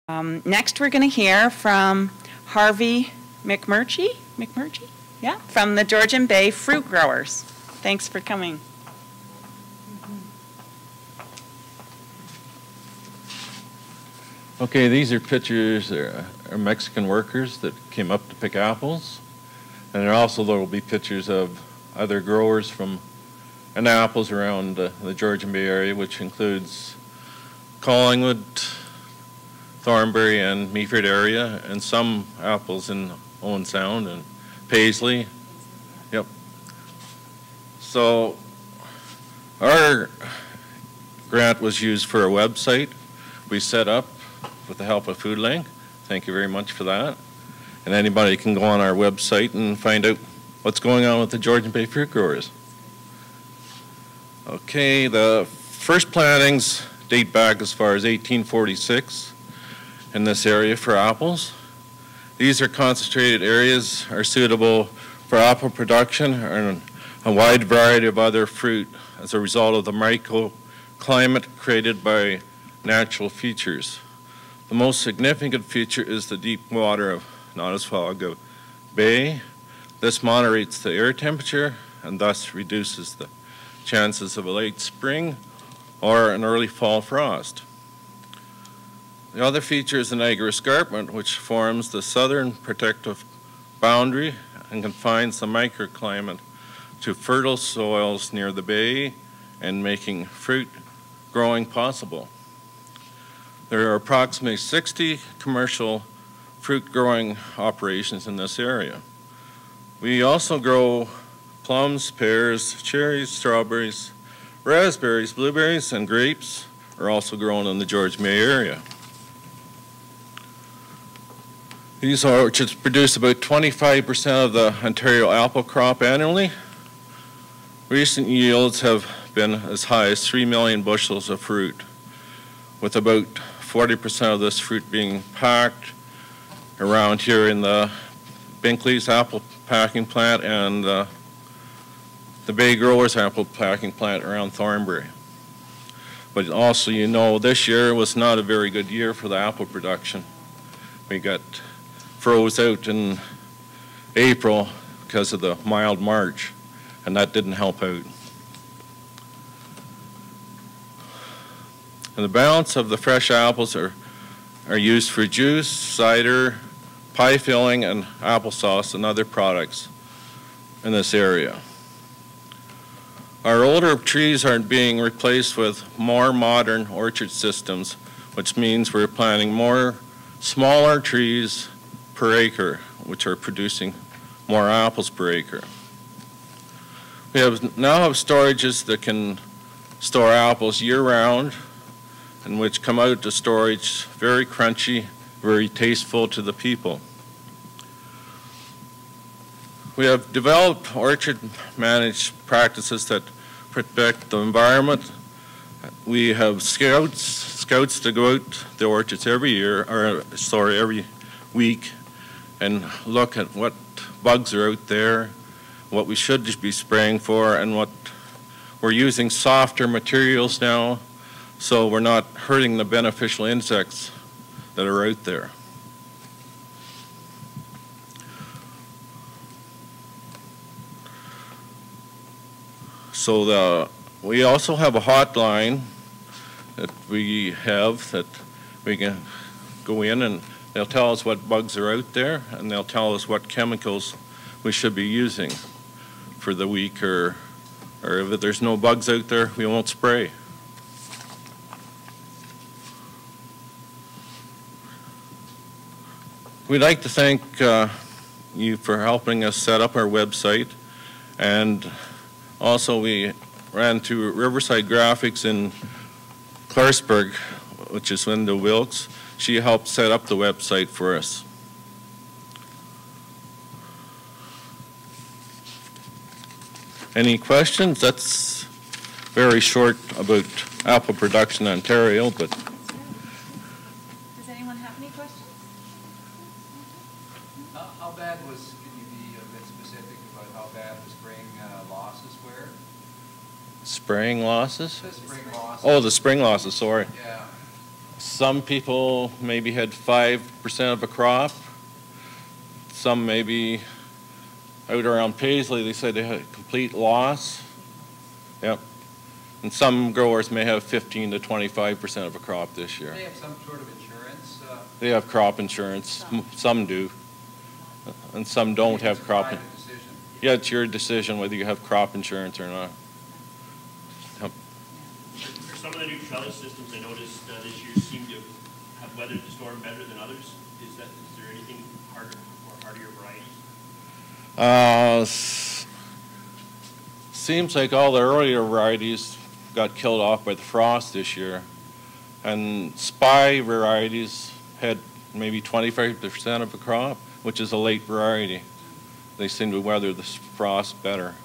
Next, we're going to hear from Harvey McMurchy, yeah, from the Georgian Bay Fruit Growers. Thanks for coming. Okay, these are pictures are Mexican workers that came up to pick apples. And there also there will be pictures of other growers from apples around the Georgian Bay area, which includes Collingwood, Thornbury, and Meaford area, and some apples in Owen Sound and Paisley. Yep. So our grant was used for a website we set up with the help of FoodLink. Thank you very much for that. And anybody can go on our website and find out what's going on with the Georgian Bay fruit growers. Okay, the first plantings date back as far as 1846 in this area for apples. These are concentrated areas are suitable for apple production and a wide variety of other fruit as a result of the microclimate created by natural features. The most significant feature is the deep water of Nottawasaga Bay. This moderates the air temperature and thus reduces the chances of a late spring or an early fall frost. The other feature is the Niagara Escarpment, which forms the southern protective boundary and confines the microclimate to fertile soils near the bay and making fruit growing possible. There are approximately 60 commercial fruit growing operations in this area. We also grow plums, pears, cherries, strawberries, raspberries, blueberries, and grapes are also grown in the Georgian Bay area. These orchards produce about 25% of the Ontario apple crop annually. Recent yields have been as high as 3 million bushels of fruit, with about 40% of this fruit being packed around here in the Binkley's apple packing plant and the Bay Growers apple packing plant around Thornbury. But also, you know, this year was not a very good year for the apple production. We got froze out in April because of the mild March, and that didn't help out. And the balance of the fresh apples are used for juice, cider, pie filling, and applesauce and other products in this area. Our older trees are being replaced with more modern orchard systems, which means we're planting more smaller trees per acre, which are producing more apples per acre. We now have storages that can store apples year-round, and which come out to storage very crunchy, very tasteful to the people. We have developed orchard managed practices that protect the environment. We have scouts to go out the orchards every year, or sorry, every week, and look at what bugs are out there, what we should be spraying for, and what we're using softer materials now, so we're not hurting the beneficial insects that are out there. So we also have a hotline that we can go in and they'll tell us what bugs are out there, and they'll tell us what chemicals we should be using for the week, or if there's no bugs out there, we won't spray. We'd like to thank you for helping us set up our website, and also we ran to Riverside Graphics in Clarksburg, which is Linda Wilkes. She helped set up the website for us. Any questions? That's very short about apple production in Ontario, but does anyone have any questions? How bad was, can you be a bit specific about how bad the spring losses were? Spraying losses? The spring losses. Oh, the spring losses, sorry. Yeah. Some people maybe had 5% of a crop. Some maybe out around Paisley, they said they had a complete loss. Yep. And some growers may have 15 to 25% of a crop this year. Do they have some sort of insurance? They have crop insurance. Some do. And some don't have crop insurance. Yeah, it's your decision whether you have crop insurance or not. Yep. For some of the new trellis systems, I noticed this year seem to have weathered the storm better than others. Is there anything harder or hardier varieties? Seems like all the earlier varieties got killed off by the frost this year. And spy varieties had maybe 25% of a crop, which is a late variety. They seem to weather the frost better.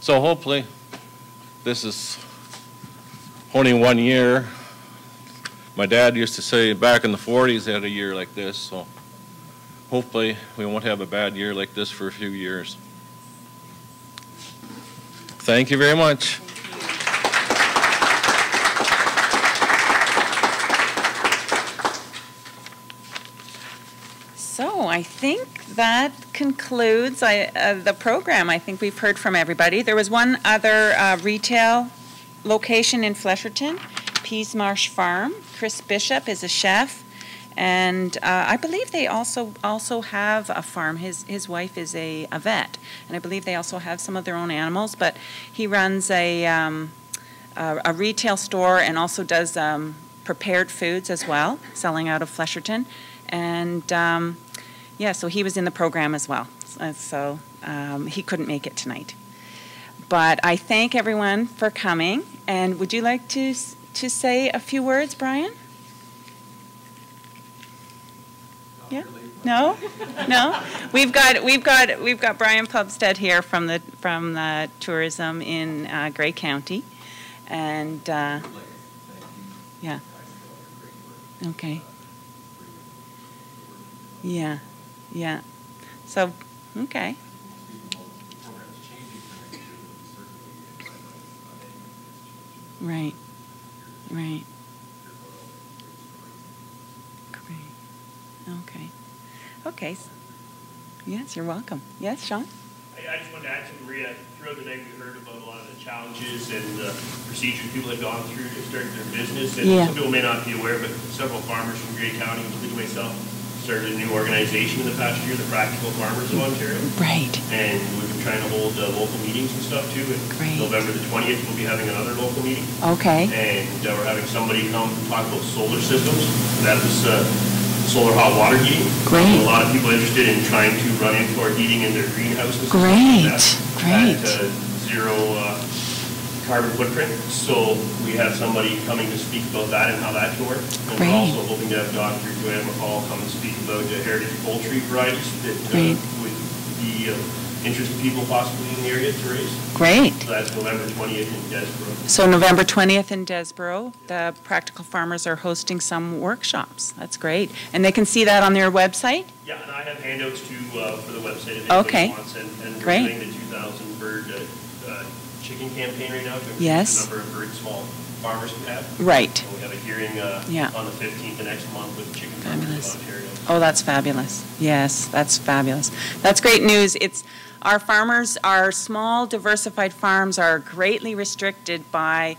So hopefully, this is only 1 year. My dad used to say back in the 40s they had a year like this, so hopefully we won't have a bad year like this for a few years. Thank you very much. So I think that concludes the program. I think we've heard from everybody. There was one other retail location in Flesherton, Pease Marsh Farm. Chris Bishop is a chef, and I believe they also have a farm. His wife is a vet, and I believe they also have some of their own animals. But he runs a retail store and also does prepared foods as well, selling out of Flesherton. And yeah, so he was in the program as well. So he couldn't make it tonight. But I thank everyone for coming. And would you like to say a few words, Brian? Yeah. No, no. We've got Brian Pubstead here from the tourism in Grey County, and yeah. Okay. Yeah, yeah. So, okay. Right, right. Great. Okay. Okay. Yes, you're welcome. Yes, Sean? I just wanted to add to Maria. Throughout the night, we heard about a lot of the challenges and procedures people have gone through to start their business. And some people may not be aware, but several farmers from Grey County, including myself, started a new organization in the past year, the Practical Farmers of Ontario. Right. And we've been trying to hold local meetings and stuff too. And Great. November the 20th, we'll be having another local meeting. Okay. And we're having somebody come talk about solar systems. That was solar hot water heating. Great. A lot of people interested in trying to run indoor heating in their greenhouses. Great. Great. Great. At zero carbon footprint. So we have somebody coming to speak about that and how that can work. And Great. we're also hoping to have Dr. Joanne McCall come and speak about heritage poultry varieties that would be interest people possibly in the area to raise. Great. So that's November 20th in Desborough. So November 20th in Desborough, the Practical Farmers are hosting some workshops. That's great. And they can see that on their website? Yeah, and I have handouts too for the website if Okay. anybody wants. And Great. we're doing the 2,000 bird chicken campaign right now to increase Yes. the number of bird small farmers can have. Right. And we have a hearing Yeah. on the 15th of next month with Chicken Farmers Fabulous. of Ontario. Oh, that's fabulous. Yes, that's fabulous. That's great news. Our farmers, our small diversified farms are greatly restricted by,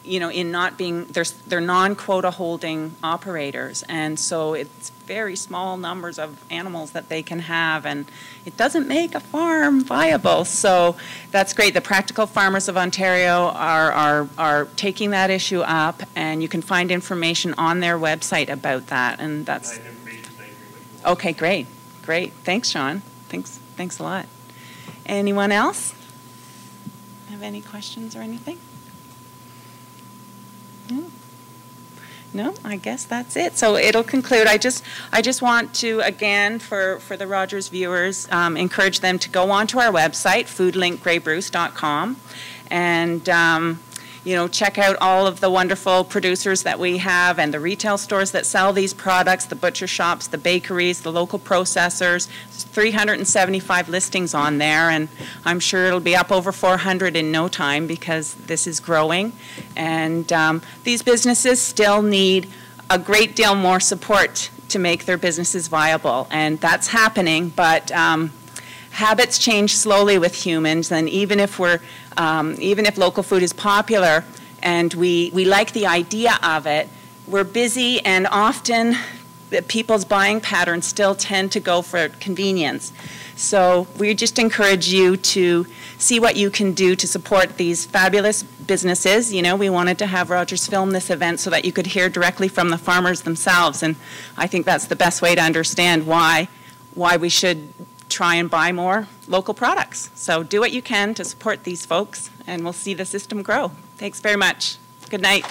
in not being, they're non-quota holding operators. And so it's very small numbers of animals that they can have, and it doesn't make a farm viable. So that's great. The Practical Farmers of Ontario are taking that issue up, and you can find information on their website about that. And that's okay. Great, great. Thanks, Sean. Thanks a lot. Anyone else have any questions or anything? No, I guess that's it. So it'll conclude. I just want to, again, for the Rogers viewers, encourage them to go onto our website, foodlinkgraybruce.com, and check out all of the wonderful producers that we have and the retail stores that sell these products, the butcher shops, the bakeries, the local processors. There's 375 listings on there, and I'm sure it'll be up over 400 in no time because this is growing. And these businesses still need a great deal more support to make their businesses viable. And that's happening, but habits change slowly with humans, and even if local food is popular and we like the idea of it, we're busy, and often people's buying patterns still tend to go for convenience. So we just encourage you to see what you can do to support these fabulous businesses. You know, we wanted to have Rogers film this event so that you could hear directly from the farmers themselves, and I think that's the best way to understand why we should try and buy more local products. So do what you can to support these folks, and we'll see the system grow. Thanks very much. Good night.